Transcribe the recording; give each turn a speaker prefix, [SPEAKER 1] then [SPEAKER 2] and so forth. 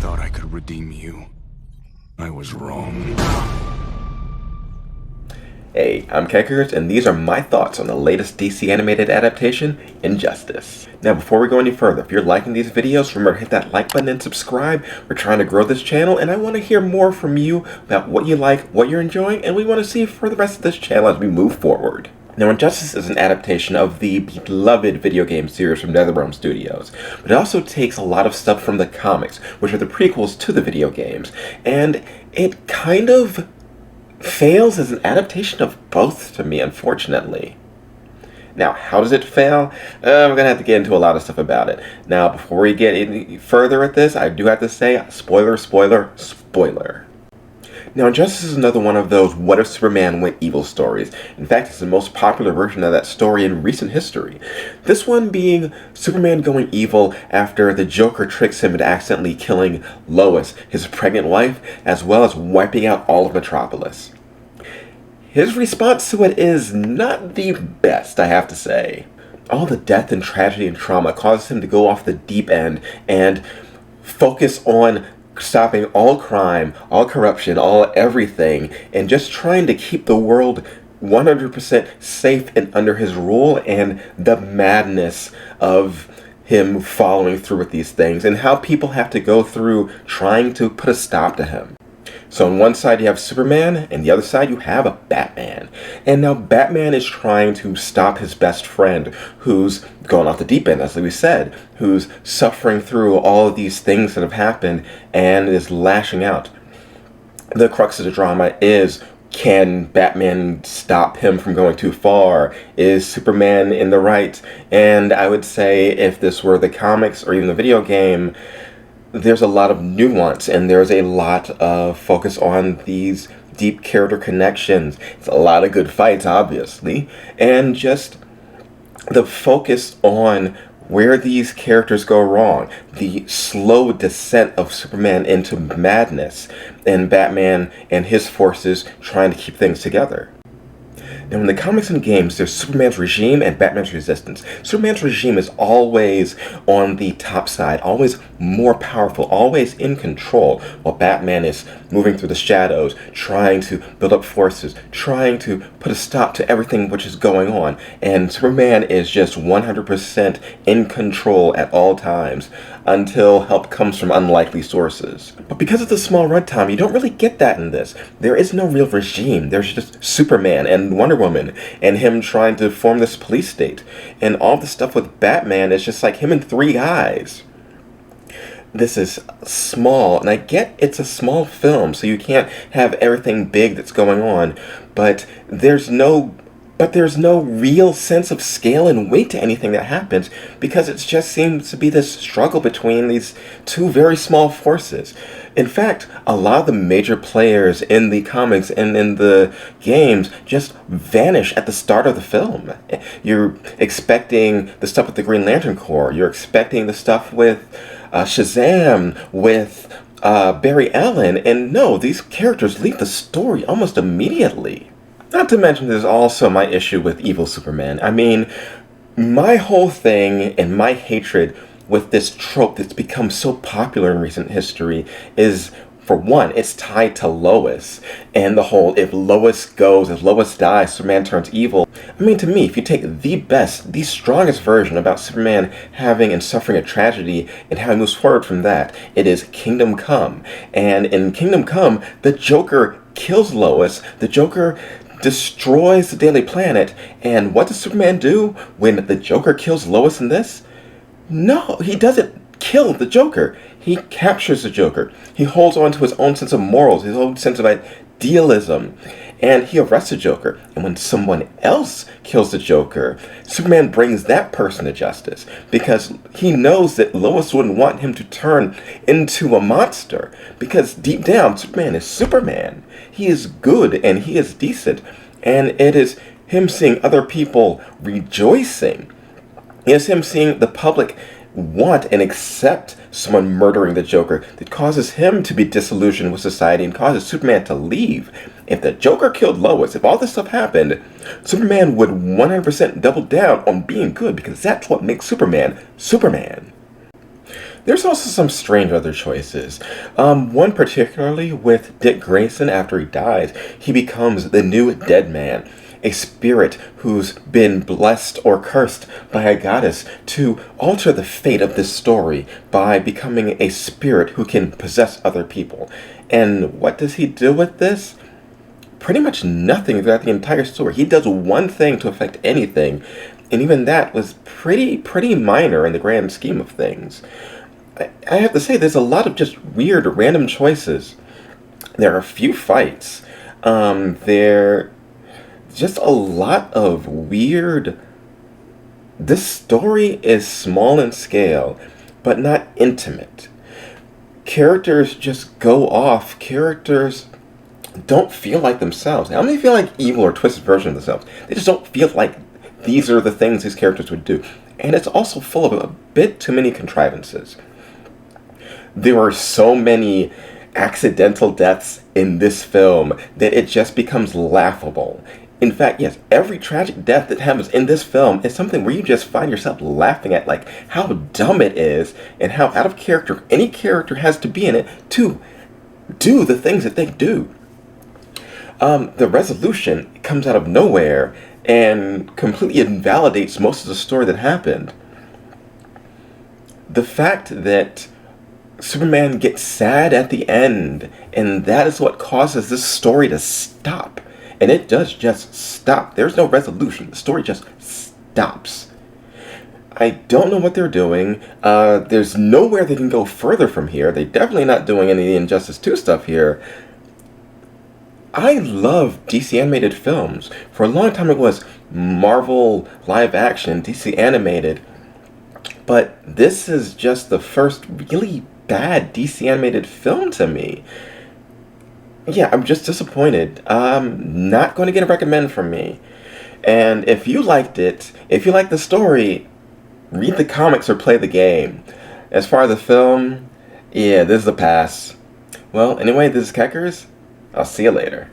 [SPEAKER 1] thought I could redeem you. I was wrong.
[SPEAKER 2] Hey, I'm Keckers, and these are my thoughts on the latest DC animated adaptation, Injustice. Now, before we go any further, if you're liking these videos, remember to hit that like button and subscribe. We're trying to grow this channel, and I want to hear more from you about what you like, what you're enjoying, and we want to see for the rest of this channel as we move forward. Now, Injustice is an adaptation of the beloved video game series from NetherRealm Studios, but it also takes a lot of stuff from the comics, which are the prequels to the video games, and it kind of fails as an adaptation of both to me, unfortunately. Now, how does it fail? I'm going to have to get into a lot of stuff about it. Now, before we get any further at this, I do have to say, spoiler, spoiler, spoiler. Now, Injustice is another one of those what if Superman went evil stories. In fact, it's the most popular version of that story in recent history. This one being Superman going evil after the Joker tricks him into accidentally killing Lois, his pregnant wife, as well as wiping out all of Metropolis. His response to it is not the best, I have to say. All the death and tragedy and trauma causes him to go off the deep end and focus on stopping all crime, all corruption, all everything, and just trying to keep the world 100% safe and under his rule, and the madness of him following through with these things and how people have to go through trying to put a stop to him. So on one side you have Superman, and the other side you have a Batman. And now Batman is trying to stop his best friend, who's going off the deep end, as we said, who's suffering through all of these things that have happened and is lashing out. The crux of the drama is, can Batman stop him from going too far? Is Superman in the right? And I would say if this were the comics or even the video game, there's a lot of nuance and there's a lot of focus on these deep character connections. It's a lot of good fights, obviously, and just the focus on where these characters go wrong, the slow descent of Superman into madness, and Batman and his forces trying to keep things together. Now, in the comics and games, there's Superman's regime and Batman's resistance. Superman's regime is always on the top side, always more powerful, always in control, while Batman is moving through the shadows, trying to build up forces, trying to put a stop to everything which is going on. And Superman is just 100% in control at all times, until help comes from unlikely sources. But because of the small runtime, you don't really get that in this. There is no real regime. There's just Superman and Wonder Woman and him trying to form this police state. And all the stuff with Batman is just like him and three guys. This is small, and I get it's a small film, so you can't have everything big that's going on, but there's no real sense of scale and weight to anything that happens, because it just seems to be this struggle between these two very small forces. In fact, a lot of the major players in the comics and in the games just vanish at the start of the film. You're expecting the stuff with the Green Lantern Corps, you're expecting the stuff with Shazam, with Barry Allen, and no, these characters leave the story almost immediately. Not to mention there's also my issue with evil Superman. I mean, my whole thing and my hatred with this trope that's become so popular in recent history is, for one, it's tied to Lois. And the whole, if Lois dies, Superman turns evil. I mean, to me, if you take the best, the strongest version about Superman having and suffering a tragedy and how he moves forward from that, it is Kingdom Come. And in Kingdom Come, the Joker kills Lois. The Joker destroys the Daily Planet, and what does Superman do when the Joker kills Lois in this? No, he doesn't kill the Joker. He captures the Joker. He holds on to his own sense of morals, his own sense of idealism, and he arrests the Joker. And when someone else kills the Joker, Superman brings that person to justice, because he knows that Lois wouldn't want him to turn into a monster, because deep down, Superman is Superman. He is good and he is decent, and it is him seeing other people rejoicing. It is him seeing the public want and accept someone murdering the Joker that causes him to be disillusioned with society and causes Superman to leave. If the Joker killed Lois, if all this stuff happened, Superman would 100% double down on being good, because that's what makes Superman, Superman. There's also some strange other choices. One particularly with Dick Grayson. After he dies, he becomes the new dead man, a spirit who's been blessed or cursed by a goddess to alter the fate of this story by becoming a spirit who can possess other people. And what does he do with this? Pretty much nothing throughout the entire story. He does one thing to affect anything, and even that was pretty minor in the grand scheme of things. I have to say, there's a lot of just weird, random choices. There are a few fights. There just a lot of weird. This story is small in scale, but not intimate. Characters just go off. Characters don't feel like themselves. They don't even feel like evil or twisted version of themselves. They just don't feel like these are the things these characters would do. And it's also full of a bit too many contrivances. There are so many accidental deaths in this film that it just becomes laughable. In fact, yes, every tragic death that happens in this film is something where you just find yourself laughing at, like, how dumb it is and how out of character any character has to be in it to do the things that they do. The resolution comes out of nowhere and completely invalidates most of the story that happened. The fact that Superman gets sad at the end, and that is what causes this story to stop. And it does just stop. There's no resolution. The story just stops. I don't know what they're doing. There's nowhere they can go further from here. They're definitely not doing any of the Injustice 2 stuff here. I love DC animated films. For a long time it was Marvel live action, DC animated. But this is just the first really bad DC animated film to me. Yeah, I'm just disappointed. Not going to get a recommend from me. And if you liked it, if you liked the story, read the comics or play the game. As far as the film, yeah, this is a pass. Well, anyway, this is Keckers. I'll see you later.